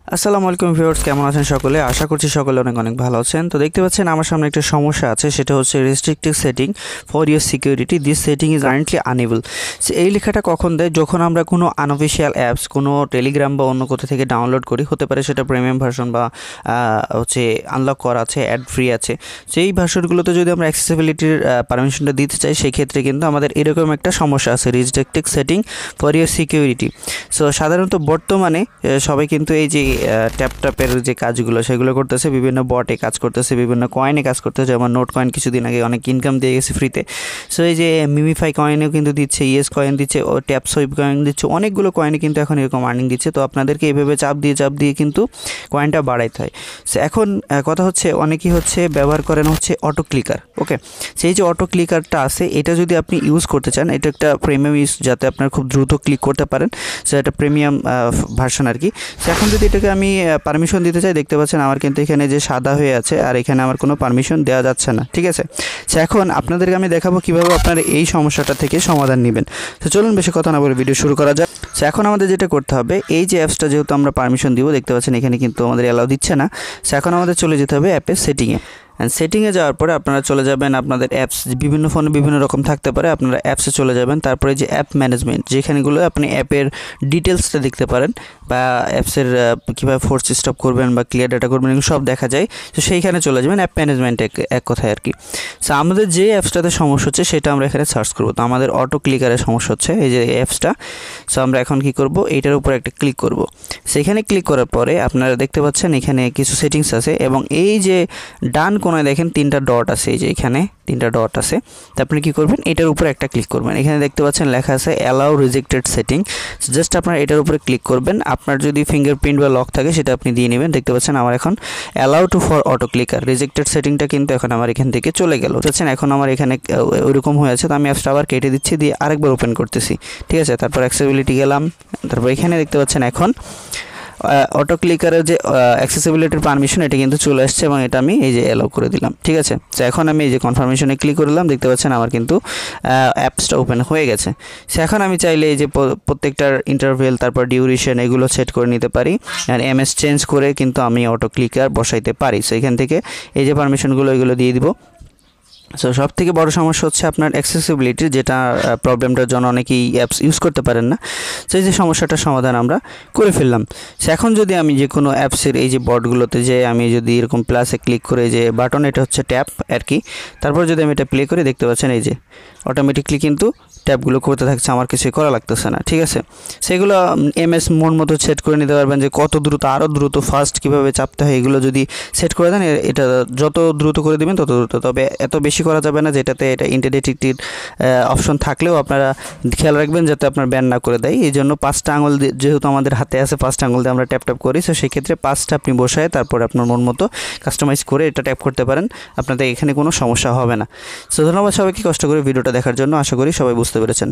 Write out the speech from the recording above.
আসসালামু আলাইকুম ভিউয়ার্স, কেমন আছেন সকলে? আশা করছি সকলে অনেক অনেক ভালো আছেন। তো দেখতে পাচ্ছেন আমার সামনে একটা সমস্যা আছে, সেটা হচ্ছে restricted setting for your security, this setting is currently unable. এই লেখাটা কখন দেয়? যখন আমরা কোনো আনঅফিসিয়াল অ্যাপস, কোনো টেলিগ্রাম বা অন্য কোথা থেকে ডাউনলোড করি, হতে পারে সেটা প্রিমিয়াম ভার্সন বা হচ্ছে আনলক করা আছে, অ্যাড ফ্রি আছে। সেই ভার্সনগুলোতে যদি আমরা অ্যাক্সেসিবিলিটির পারমিশনটা দিতে চাই, সেক্ষেত্রে কিন্তু আমাদের এরকম একটা সমস্যা আছে, restricted setting for your security. So সাধারণত বর্তমানে সবাই কিন্তু এই যে ট্যাপের যে কাজগুলো সেগুলো করতেছে, বিভিন্ন বটে কাজ করতেছে, বিভিন্ন কয়েনে কাজ করতেছে। যেমন নোট কয়েন কিছুদিন আগে অনেক ইনকাম দিয়ে গেছে ফ্রিতে। সো এই যে মিমিফাই কয়েনেও কিন্তু দিচ্ছে, ইয়েস কয়েন দিচ্ছে, ও ট্যাপ সোয়াইপ কয়েন দিচ্ছে, অনেকগুলো কয়েনে কিন্তু এখন এরকম আর্নিং দিচ্ছে। তো আপনাদেরকে এইভাবে চাপ দিয়ে কিন্তু কয়েনটা বাড়াইতে হয়। সো এখন কথা হচ্ছে, অনেকেই হচ্ছে ব্যবহার করেন হচ্ছে অটো ক্লিকার। ওকে, সেই যে অটো ক্লিকারটা আছে, এটা যদি আপনি ইউজ করতে চান, এটা একটা প্রিমিয়াম ইউজ, যাতে আপনার খুব দ্রুত ক্লিক করতে পারেন। সো এটা প্রিমিয়াম ভার্সন আর কি। সো এখন যদি এটাকে আমি পারমিশন দিতে চাই, দেখতে পাচ্ছেন আমার কিন্তু এখানে যে সাদা হয়ে আছে, আর এখানে আমার কোনো পারমিশন দেওয়া যাচ্ছে না। ঠিক আছে, সো এখন আপনাদেরকে আমি দেখাবো কীভাবে আপনারা এই সমস্যাটা থেকে সমাধান নেবেন। তো চলুন বেশি কথা না বলে ভিডিও শুরু করা যাক। সো এখন আমাদের যেটা করতে হবে, এই যে অ্যাপসটা যেহেতু আমরা পারমিশন দিব, দেখতে পাচ্ছেন এখানে কিন্তু আমাদের অ্যালাউ দিচ্ছে না। সো এখন আমাদের চলে যেতে হবে অ্যাপের সেটিংয়ে। অ্যান্ড সেটিংয়ে যাওয়ার পরে আপনারা চলে যাবেন, আপনাদের অ্যাপস বিভিন্ন ফোনে বিভিন্ন রকম থাকতে পারে, আপনারা অ্যাপসে চলে যাবেন। তারপরে যে অ্যাপ ম্যানেজমেন্ট, যেখানেগুলো আপনি অ্যাপের ডিটেলসটা দেখতে পারেন, বা অ্যাপসের কীভাবে ফোর্স স্টপ করবেন বা ক্লিয়ার ডাটা করবেন, এগুলো সব দেখা যায়। তো সেইখানে চলে যাবেন, অ্যাপ ম্যানেজমেন্ট এক কথায় আর কি। সো আমাদের যে অ্যাপসটাতে সমস্যা হচ্ছে সেটা আমরা এখানে সার্চ করবো। তো আমাদের অটো ক্লিকারের সমস্যা হচ্ছে, এই যে অ্যাপসটা। সো আমরা এখন কি করব, এইটার উপর একটা ক্লিক করব। সেখানে ক্লিক করার পরে আপনারা দেখতে পাচ্ছেন এখানে কিছু সেটিংস আছে, এবং এই যে ডান কোনায় দেখেন তিনটা ডট আছে, এই যে এখানে তিনটা ডট আছে। তো আপনি কী করবেন, এটার উপরে একটা ক্লিক করবেন। এখানে দেখতে পাচ্ছেন লেখা আছে অ্যালাউ রিজেক্টেড সেটিং। জাস্ট আপনার এটার উপরে ক্লিক করবেন। আপনার যদি ফিঙ্গারপ্রিন্ট বা লক থাকে সেটা আপনি দিয়ে নেবেন। দেখতে পাচ্ছেন আমার এখন allow to for auto clicker, rejected সেটিংটা কিন্তু এখন আমার এখান থেকে চলে গেল। বুঝছেন, এখন আমার এখানে ওইরকম হয়ে আছে। তো আমি অ্যাপসটা আবার কেটে দিচ্ছি, দিয়ে আরেকবার ওপেন করতেছি। ঠিক আছে, তারপর অ্যাক্সেসিবিলিটি গেলাম। তারপর এখানে দেখতে পাচ্ছেন এখন অটো ক্লিকারের যে অ্যাক্সেসিবিলিটির পারমিশন, এটা কিন্তু চলে আসছে, এবং এটা আমি এই যে অ্যালাউ করে দিলাম। ঠিক আছে, তো এখন আমি এই যে কনফার্মেশনে ক্লিক করলাম। দেখতে পাচ্ছেন আমার কিন্তু অ্যাপসটা ওপেন হয়ে গেছে। সো এখন আমি চাইলে এই যে প্রত্যেকটার ইন্টারভেল, তারপর ডিউরেশন, এগুলো সেট করে নিতে পারি। আর এমএস চেঞ্জ করে কিন্তু আমি অটো ক্লিকার বসাইতে পারি। সো এখান থেকে এই যে পারমিশনগুলো, এগুলো দিয়ে দিব। সো সব থেকে বড় সমস্যা হচ্ছে আপনার অ্যাক্সেসিবিলিটির, যেটা প্রবলেমটার জন্য অনেকেই অ্যাপস ইউজ করতে পারেন না। সেই যে সমস্যাটার সমাধান আমরা করে ফেললাম। সো এখন যদি আমি যে কোনো অ্যাপসের এই যে বটগুলোতে যে আমি যদি এরকম প্লাসে ক্লিক করে, যে বাটন, এটা হচ্ছে ট্যাপ আর কি, তারপর যদি আমি এটা প্লে করি, দেখতে পাচ্ছেন এই যে অটোমেটিকলি কিন্তু ট্যাপগুলো করতে থাকছে, আমার কিছুই করা লাগতেছে না। ঠিক আছে, সেগুলো এমএস মন মতো সেট করে নিতে পারবেন, যে কত দ্রুত, আরও দ্রুত ফাস্ট কীভাবে চাপতে হয়, এগুলো যদি সেট করে দেন, এটা যত দ্রুত করে দেবেন তত দ্রুত। তবে এত বেশি করা যাবে না, যেটাতে এটা ইন্টারনেটিভ অপশন থাকলেও আপনারা খেয়াল রাখবেন যাতে আপনার ব্যান না করে দেয়। এই জন্য 5টা আঙুল যেহেতু আমাদের হাতে আছে, 5টা আঙুল দিয়ে আমরা ট্যাপ করি। সো সেক্ষেত্রে 5টা আপনি বসায় তারপরে আপনার মন মতো কাস্টমাইজ করে এটা ট্যাপ করতে পারেন, আপনাদের এখানে কোনো সমস্যা হবে না। সো ধন্যবাদ সবাইকে কষ্ট করে ভিডিওটা দেখার জন্য। আশা করি সবাই বুঝতে পেরেছেন।